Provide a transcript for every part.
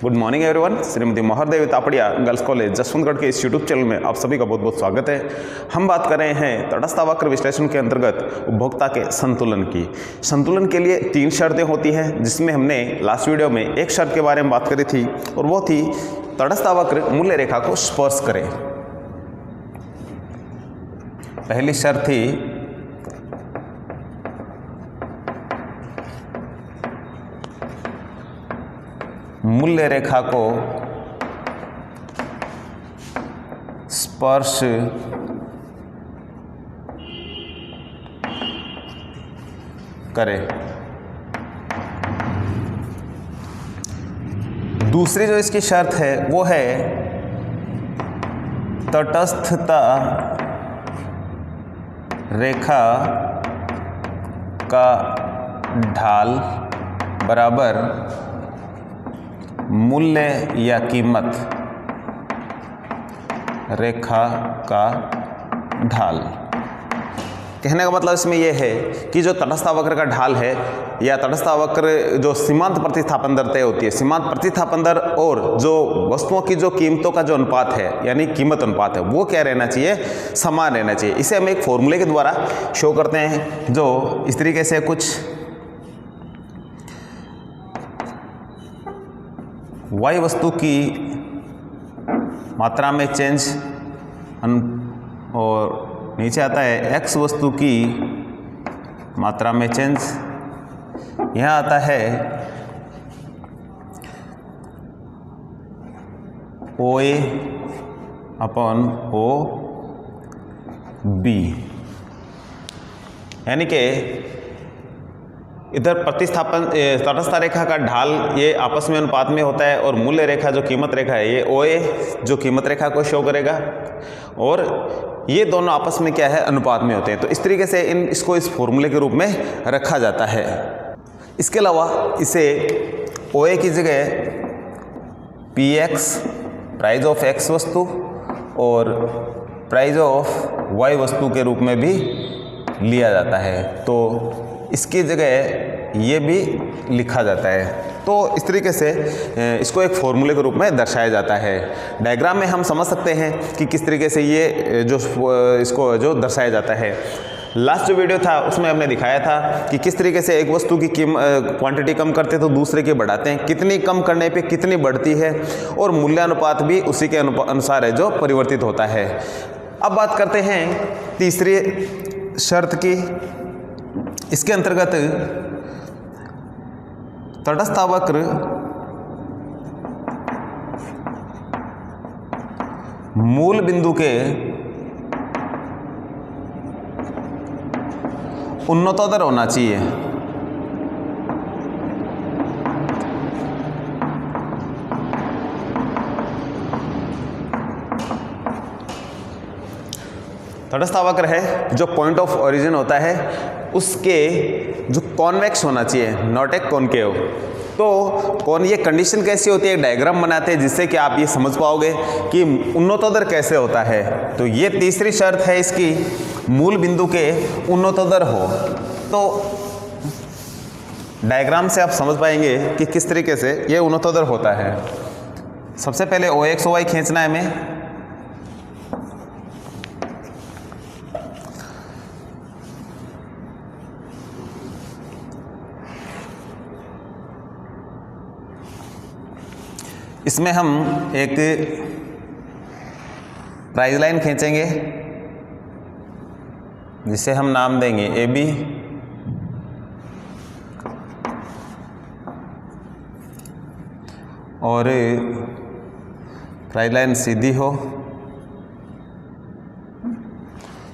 Good morning everyone. Shrimati Mahadevi Tapadia girls college Jaswantgarh के इस YouTube channel में आप सभी का बहुत बहुत स्वागत है। हम बात कर रहे हैं तटस्थ वक्र विश्लेषण के अंतर्गत उपभोक्ता के संतुलन की। संतुलन के लिए 3 शर्तें होती हैं, जिसमें हमने लास्ट वीडियो में एक शर्त के बारे में बात करी थी और वो थी तटस्थ वक्र मूल्य रेखा को स्पर्श करे। पहली शर्त थी मूल्य रेखा को स्पर्श करे। दूसरी जो इसकी शर्त है वो है तटस्थता रेखा का ढाल बराबर मूल्य या कीमत रेखा का ढाल। कहने का मतलब इसमें यह है कि जो तटस्थ वक्र का ढाल है या तटस्थ वक्र जो सीमांत प्रतिस्थापन दर तय होती है, सीमांत प्रतिस्थापन दर और जो वस्तुओं की जो कीमतों का जो अनुपात है यानी कीमत अनुपात है वो क्या रहना चाहिए, समान रहना चाहिए। इसे हम एक फॉर्मूले के द्वारा शो करते हैं जो इस तरीके से कुछ y वस्तु की मात्रा में चेंज और नीचे आता है x वस्तु की मात्रा में चेंज। यहाँ आता है OA अपॉन OB, यानी कि इधर प्रतिस्थापन तटस्थ रेखा का ढाल ये आपस में अनुपात में होता है और मूल्य रेखा जो कीमत रेखा है ये OA जो कीमत रेखा को शो करेगा और ये दोनों आपस में क्या है, अनुपात में होते हैं। तो इस तरीके से इसको इस फॉर्मूले के रूप में रखा जाता है। इसके अलावा इसे OA की जगह PX प्राइस ऑफ X वस्तु और प्राइस ऑफ Y वस्तु के रूप में भी लिया जाता है, तो इसकी जगह ये भी लिखा जाता है। तो इस तरीके से इसको एक फॉर्मूले के रूप में दर्शाया जाता है। डायग्राम में हम समझ सकते हैं कि किस तरीके से ये जो इसको जो दर्शाया जाता है। लास्ट जो वीडियो था उसमें हमने दिखाया था कि किस तरीके से एक वस्तु की क्वांटिटी कम करते तो दूसरे की बढ़ाते हैं, कितनी कम करने पे कितनी बढ़ती है और मूल्यानुपात भी उसी के अनुसार है जो परिवर्तित होता है। अब बात करते हैं तीसरी शर्त की। इसके अंतर्गत तटस्थ वक्र मूल बिंदु के उन्नतोत्तर होना चाहिए। तटस्थ वक्र है जो पॉइंट ऑफ ओरिजिन होता है उसके जो कॉन्वेक्स होना चाहिए, नॉट ए कॉनकेव। तो कौन ये कंडीशन कैसी होती है, एक डायग्राम बनाते हैं जिससे कि आप ये समझ पाओगे कि उन्नतोत्तर कैसे होता है। तो ये तीसरी शर्त है इसकी, मूल बिंदु के उन्नतोत्तर हो। तो डायग्राम से आप समझ पाएंगे कि किस तरीके से ये उन्नतोत्तर होता है। सबसे पहले OX OY खींचना है हमें। इसमें हम एक प्राइस लाइन खींचेंगे जिसे हम नाम देंगे AB और प्राइस लाइन सीधी हो।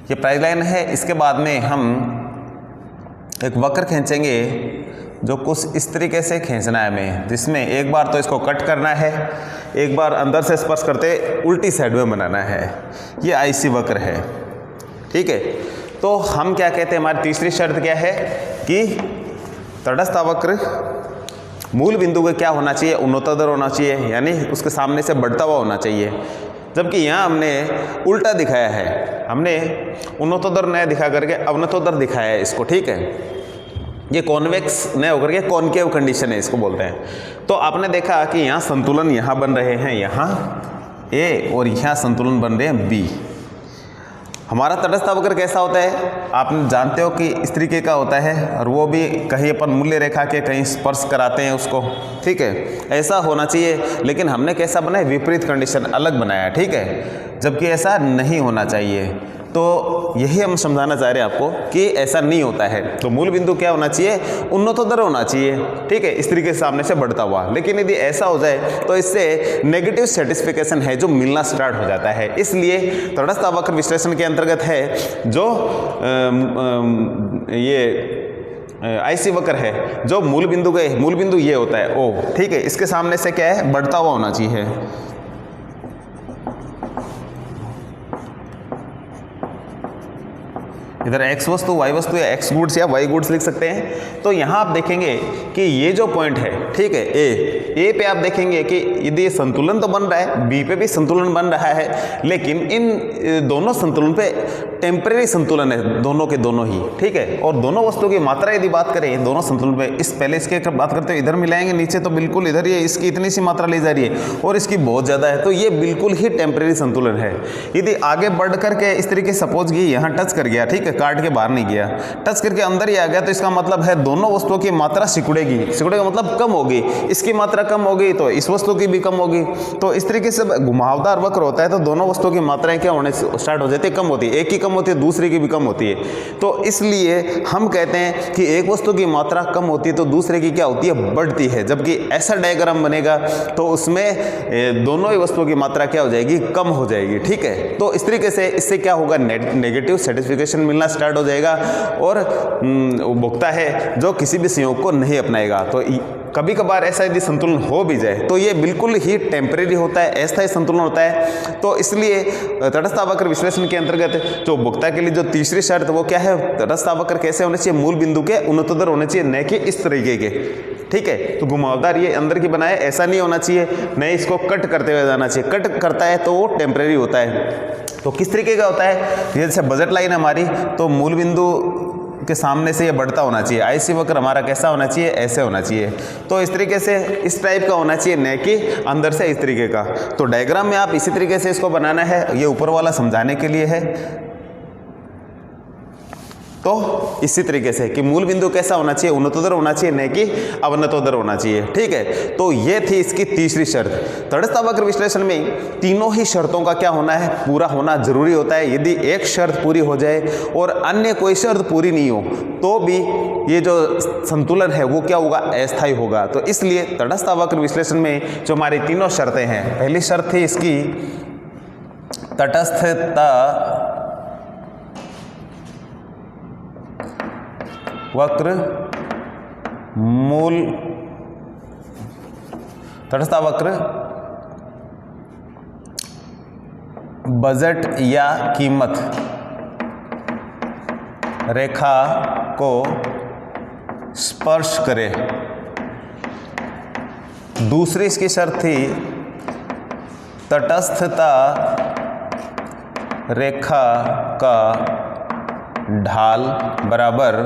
ये प्राइस लाइन है। इसके बाद में हम एक वक्र खींचेंगे जो कुछ इस तरीके से खींचना है हमें, जिसमें एक बार तो इसको कट करना है, एक बार अंदर से स्पर्श करते उल्टी साइड में बनाना है। ये IC वक्र है, ठीक है। तो हम क्या कहते हैं, हमारी तीसरी शर्त क्या है कि तटस्थ वक्र मूल बिंदु का क्या होना चाहिए, उन्नतोत्तर होना चाहिए, यानी उसके सामने से बढ़ता हुआ होना चाहिए। जबकि यहाँ हमने उल्टा दिखाया है, हमने उन्नतोत्तर न दिखा करके अवनतोत्तर दिखाया है इसको, ठीक है। ये कॉन्वेक्स न होकर के कॉनकेव कंडीशन है, इसको बोलते हैं। तो आपने देखा कि यहाँ संतुलन यहाँ बन रहे हैं, यहाँ ए, और यहाँ संतुलन बन रहे हैं बी। हमारा तटस्थ अवक्र कैसा होता है, आप जानते हो कि इस तरीके का होता है, और वो भी कहीं अपन मूल्य रेखा के कहीं स्पर्श कराते हैं उसको, ठीक है, ऐसा होना चाहिए। लेकिन हमने कैसा बनाया, विपरीत कंडीशन अलग बनाया, ठीक है, जबकि ऐसा नहीं होना चाहिए। तो यही हम समझाना चाह रहे हैं आपको कि ऐसा नहीं होता है। तो मूल बिंदु क्या होना चाहिए, उन्नतोत्तर होना चाहिए, ठीक है, इस तरीके से सामने से बढ़ता हुआ। लेकिन यदि ऐसा हो जाए तो इससे नेगेटिव सेटिस्फिकेशन है जो मिलना स्टार्ट हो जाता है। इसलिए तटस्थ अवक्र विश्लेषण के अंतर्गत है जो ये ऐसी वक्र है जो मूल बिंदु ये होता है ओ, ठीक है, इसके सामने से क्या है, बढ़ता हुआ होना चाहिए। इधर x वस्तु y वस्तु या x गुड्स या y गुड्स लिख सकते हैं। तो यहाँ आप देखेंगे कि ये जो पॉइंट है, ठीक है, ए पे आप देखेंगे कि यदि संतुलन तो बन रहा है, बी पे भी संतुलन बन रहा है, लेकिन इन दोनों संतुलन पे टेम्परेरी संतुलन है, दोनों के दोनों ही, ठीक है। और दोनों वस्तुओं की मात्रा यदि बात करें दोनों संतुलन पे, इस पहले इसके बात करते हैं, इधर मिलाएंगे नीचे तो बिल्कुल इधर ये इसकी इतनी सी मात्रा ली जा रही है और इसकी बहुत ज़्यादा है, तो ये बिल्कुल ही टेम्परेरी संतुलन है। यदि आगे बढ़ करके इस तरीके सपोज कि यहाँ टच कर गया, ठीक है, काट के बाहर नहीं गया, टच करके अंदर ही आ गया, तो इसका मतलब है दोनों वस्तुओं की मात्रा सिकुड़ेगी, सिकुड़ेगा मतलब कम होगी, इसकी मात्रा कम होगी तो इस वस्तु की भी कम होगी। तो इस तरीके से घुमावदार वक्र होता है, तो दोनों वस्तुओं की मात्राएं क्या होने स्टार्ट हो जाती है, कम होती है, एक की कम होती है दूसरे की भी कम होती है। तो इसलिए हम कहते हैं कि एक वस्तु की मात्रा कम होती है तो दूसरे की क्या होती है, बढ़ती है। जबकि ऐसा डायग्राम बनेगा तो उसमें दोनों ही वस्तुओं की मात्रा क्या हो जाएगी, कम हो जाएगी, ठीक है। तो इस तरीके से इससे क्या होगा, नेगेटिव सेटिस्फिकेशन मिलना स्टार्ट हो जाएगा और उपभोक्ता है जो किसी भी संयोग को नहीं अपनाएगा। तो कभी कभार ऐसा यदि संतुलन हो भी जाए तो ये बिल्कुल ही टेम्परेरी होता है, अस्थायी संतुलन होता है। तो इसलिए तटस्थ वक्र विश्लेषण के अंतर्गत जो उपभोक्ता के लिए जो तीसरी शर्त वो क्या है, तटस्थ वक्र कैसे होने चाहिए, मूल बिंदु के उन्नतोत्तर होने चाहिए, न कि इस तरीके के, ठीक है। तो घुमावदार ये अंदर की बनाए ऐसा नहीं होना चाहिए, न इसको कट करते हुए जाना चाहिए। कट करता है तो वो टेम्परेरी होता है। तो किस तरीके का होता है, जैसे बजट लाइन हमारी, तो मूल बिंदु के सामने से ये बढ़ता होना चाहिए। ऐसी वक्र हमारा कैसा होना चाहिए, ऐसे होना चाहिए। तो इस तरीके से इस टाइप का होना चाहिए, न कि अंदर से इस तरीके का। तो डायग्राम में आप इसी तरीके से इसको बनाना है, ये ऊपर वाला समझाने के लिए है। तो इसी तरीके से कि मूल बिंदु कैसा होना चाहिए, उन्नतोत्तर होना चाहिए, न कि अवनतोत्तर होना चाहिए, ठीक है। तो ये थी इसकी तीसरी शर्त। तटस्थ वक्र विश्लेषण में तीनों ही शर्तों का क्या होना है, पूरा होना जरूरी होता है। यदि एक शर्त पूरी हो जाए और अन्य कोई शर्त पूरी नहीं हो तो भी ये जो संतुलन है वो क्या होगा, अस्थायी होगा। तो इसलिए तटस्थ वक्र विश्लेषण में जो हमारी तीनों शर्तें हैं, पहली शर्त थी इसकी तटस्थता वक्र मूल, तटस्थ वक्र बजट या कीमत रेखा को स्पर्श करे। दूसरी इसकी शर्त थी तटस्थता रेखा का ढाल बराबर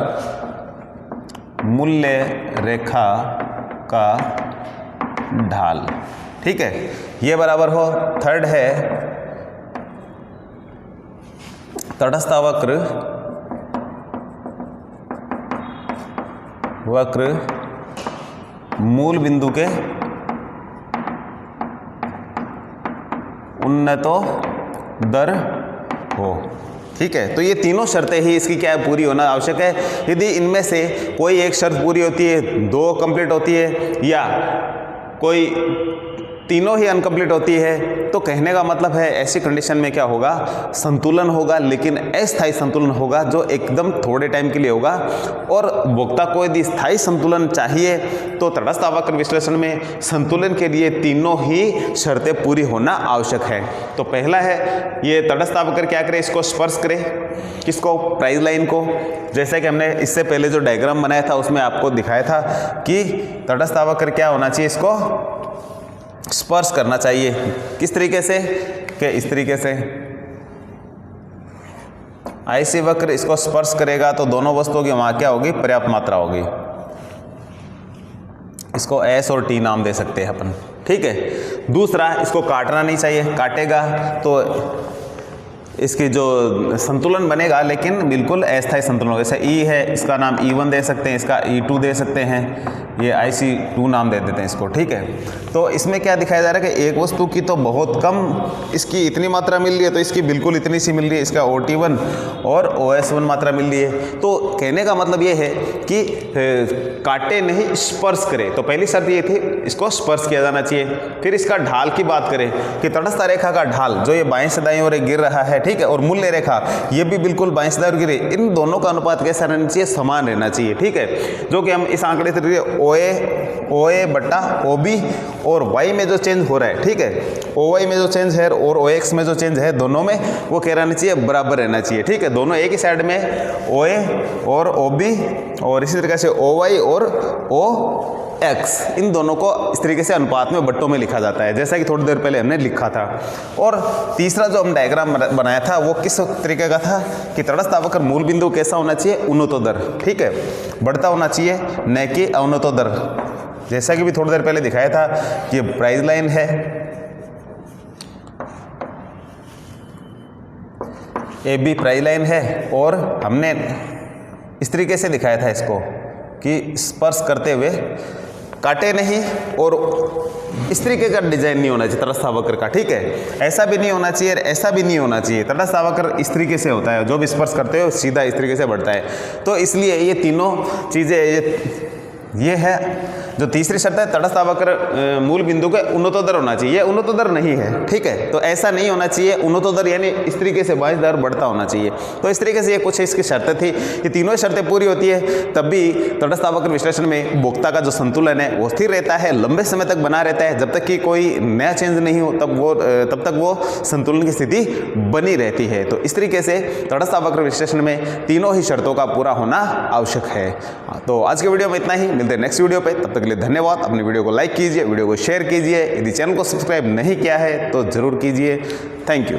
मूल्य रेखा का ढाल, ठीक है, ये बराबर हो। थर्ड है तटस्थ वक्र मूल बिंदु के उन्नतोत्तर हो, ठीक है। तो ये तीनों शर्तें ही इसकी क्या है, पूरी होना आवश्यक है। यदि इनमें से कोई एक शर्त पूरी होती है, दो कंप्लीट होती है, या कोई तीनों ही अनकम्प्लीट होती है, तो कहने का मतलब है ऐसी कंडीशन में क्या होगा, संतुलन होगा, लेकिन अस्थायी संतुलन होगा जो एकदम थोड़े टाइम के लिए होगा। और उपभोक्ता को यदि स्थायी संतुलन चाहिए तो तटस्थ वक्र विश्लेषण में संतुलन के लिए तीनों ही शर्तें पूरी होना आवश्यक है। तो पहला है ये तटस्थ वक्र क्या करे, इसको स्पर्श करे, किसको, प्राइस लाइन को। जैसे कि हमने इससे पहले जो डायग्राम बनाया था उसमें आपको दिखाया था कि तटस्थ वक्र क्या होना चाहिए, इसको स्पर्श करना चाहिए। किस तरीके से, कि इस तरीके से ऐसी वक्र इसको स्पर्श करेगा तो दोनों वस्तुओं की वहाँ क्या होगी, पर्याप्त मात्रा होगी। इसको एस और टी नाम दे सकते हैं अपन, ठीक है। दूसरा, इसको काटना नहीं चाहिए, काटेगा तो इसकी जो संतुलन बनेगा लेकिन बिल्कुल अस्थायी संतुलन होगा। जैसे ई है, इसका नाम E1 दे सकते हैं, इसका E2 दे सकते हैं, ये IC2 नाम दे देते हैं इसको, ठीक है। तो इसमें क्या दिखाया जा रहा है कि एक वस्तु की तो बहुत कम इसकी इतनी मात्रा मिल रही है, तो इसकी बिल्कुल इतनी सी मिल रही है, इसका OT1 और OS1 मात्रा मिल रही है। तो कहने का मतलब ये है कि काटे नहीं, स्पर्श करे। तो पहली शर्त ये थी, इसको स्पर्श किया जाना चाहिए। फिर इसका ढाल की बात करें कि तटस्थ रेखा का ढाल जो ये बाएं से दाएं ओर गिर रहा है, ठीक है, और मूल्य रेखा ये भी बिल्कुल बाएं से दाएं ओर गिरे, इन दोनों का अनुपात कैसा रहना चाहिए, समान रहना चाहिए, ठीक है। जो कि हम इस आंकड़े से OA बट्टा OB और Y में जो चेंज हो रहा है, ठीक है, OY में जो चेंज है और OX में जो चेंज है, दोनों में वो क्या रहना चाहिए, बराबर रहना चाहिए, ठीक है। दोनों एक ही साइड में OA और OB और इसी तरीके से OY और OX, इन दोनों को इस तरीके से अनुपात में बट्टों में लिखा जाता है, जैसा कि थोड़ी देर पहले हमने लिखा था। और तीसरा जो हम डायग्राम बनाया था वो किस तरीके का था कि तटस्थ वक्र मूल बिंदु कैसा होना चाहिए, उन्नतोदर, ठीक है, बढ़ता होना चाहिए, न कि अवनतोदर। जैसा कि भी थोड़ी देर पहले दिखाया था कि प्राइज लाइन है, AB प्राइज लाइन है, और हमने इस तरीके से दिखाया था इसको कि स्पर्श करते हुए काटे नहीं, और इस तरीके का डिजाइन नहीं होना चाहिए तटस्थ वक्र का, ठीक है। ऐसा भी नहीं होना चाहिए, ऐसा भी नहीं होना चाहिए। तटस्थ वक्र इस तरीके से होता है, जो भी स्पर्श करते हो सीधा इस तरीके से बढ़ता है। तो इसलिए ये तीनों चीज़ें ये है जो तीसरी शर्त है, तटस्थ वक्र मूल बिंदु के उन्नतोदर होना चाहिए। ये उन्नतोदर नहीं है, ठीक है, तो ऐसा नहीं होना चाहिए। उन्नतोदर यानी इस तरीके से बाएं दर बढ़ता होना चाहिए। तो इस तरीके से ये कुछ इसकी शर्तें थी। ये तीनों शर्तें पूरी होती है तब भी तटस्थ वक्र विश्लेषण में उपभोक्ता का जो संतुलन है वो स्थिर रहता है, लंबे समय तक बना रहता है। जब तक कि कोई नया चेंज नहीं हो तब तक वो संतुलन की स्थिति बनी रहती है। तो इस तरीके से तटस्थ वक्र विश्लेषण में तीनों ही शर्तों का पूरा होना आवश्यक है। तो आज के वीडियो में इतना ही, मिलते हैं नेक्स्ट वीडियो पे, तब तक के लिए धन्यवाद। अपनी वीडियो को लाइक कीजिए, वीडियो को शेयर कीजिए, यदि चैनल को सब्सक्राइब नहीं किया है तो जरूर कीजिए। Thank you.